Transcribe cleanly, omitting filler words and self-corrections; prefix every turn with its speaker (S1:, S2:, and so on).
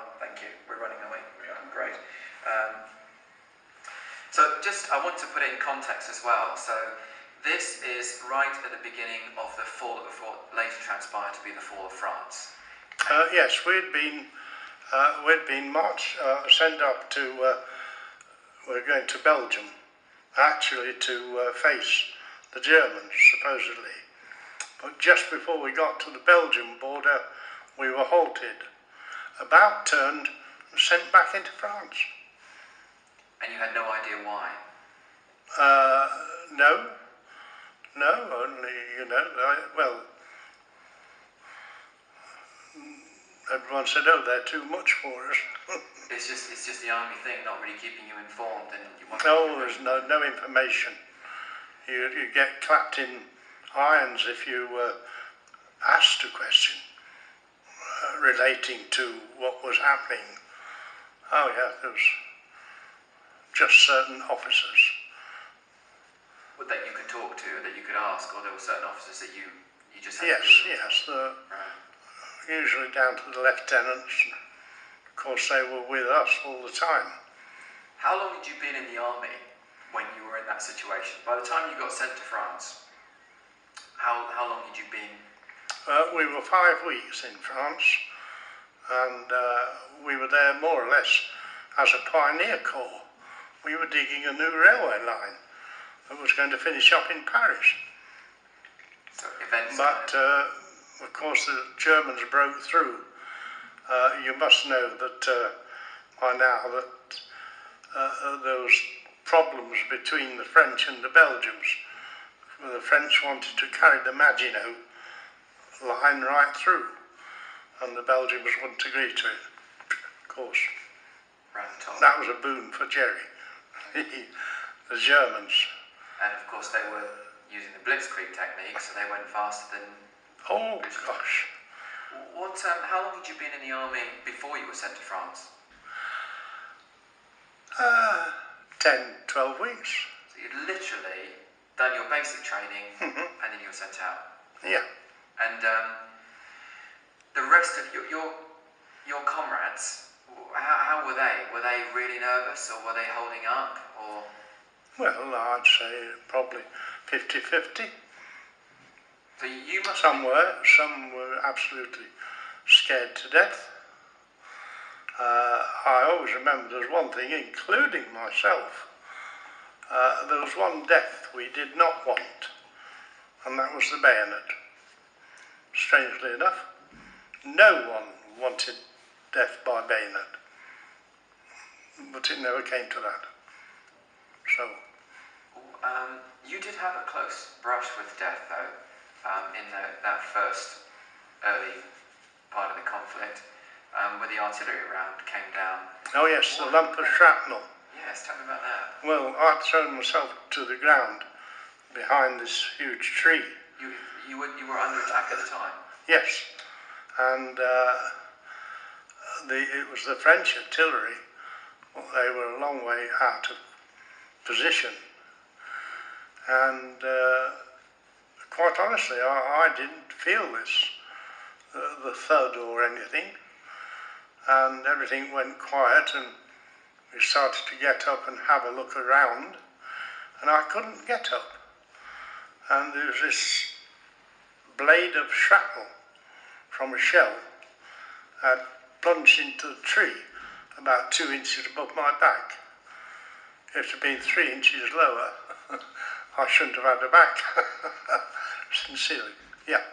S1: well, thank you. We're running away. Great. So I want to put it in context as well. So this is right at the beginning of the fall of what later transpired to be the fall of France.
S2: Yes, we'd been sent up to, we're going to Belgium, actually to face the Germans, supposedly. But just before we got to the Belgian border, we were halted, about turned, and sent back into France.
S1: And you had no idea why?
S2: No, only, everyone said, oh, they're too much for us.
S1: It's just the army thing, not really keeping you informed, and you want.
S2: No, there's no information. You get clapped in irons if you asked a question relating to what was happening. Oh yeah, there was just certain officers.
S1: That you could talk to, that you could ask, or there were certain officers that you just had
S2: Yes,
S1: to
S2: yes,
S1: right.
S2: Usually down to the lieutenants. Of course, they were with us all the time.
S1: How long had you been in the army when you were in that situation? By the time you got sent to France, how long had you been?
S2: We were 5 weeks in France, and we were there more or less as a pioneer corps. We were digging a new railway line that was going to finish up in Paris.
S1: So events.
S2: But of course the Germans broke through. You must know that by now that there was problems between the French and the Belgians. The French wanted to carry the Maginot line right through, and the Belgians wouldn't agree to it, of course. That was a boon for Jerry, the Germans.
S1: And of course they were using the blitzkrieg technique, so they went faster than...
S2: Oh gosh.
S1: How long had you been in the army before you were sent to France?
S2: 10, 12 weeks.
S1: So you'd literally done your basic training and then you were sent out?
S2: Yeah.
S1: And the rest of your comrades, how were they? Were they really nervous, or were they holding up, or...?
S2: Well, I'd say probably 50-50.
S1: So you must...
S2: Some were absolutely scared to death. I always remember there was one thing, including myself. There was one death we did not want, and that was the bayonet. Strangely enough, no one wanted death by bayonet, but it never came to that. So,
S1: you did have a close brush with death, though, in that first early part of the conflict, where the artillery round came down.
S2: Oh yes, the lump of shrapnel.
S1: Yes, tell me about that.
S2: Well, I'd thrown myself to the ground behind this huge tree.
S1: You were under attack at the time?
S2: Yes, and it was the French artillery. Well, they were a long way out of position, and quite honestly, I didn't feel the thud or anything, and everything went quiet, and we started to get up and have a look around, and I couldn't get up, and there was this blade of shrapnel from a shell had plunged into the tree about 2 inches above my back. If it had been 3 inches lower, I shouldn't have had a back. Sincerely, yeah.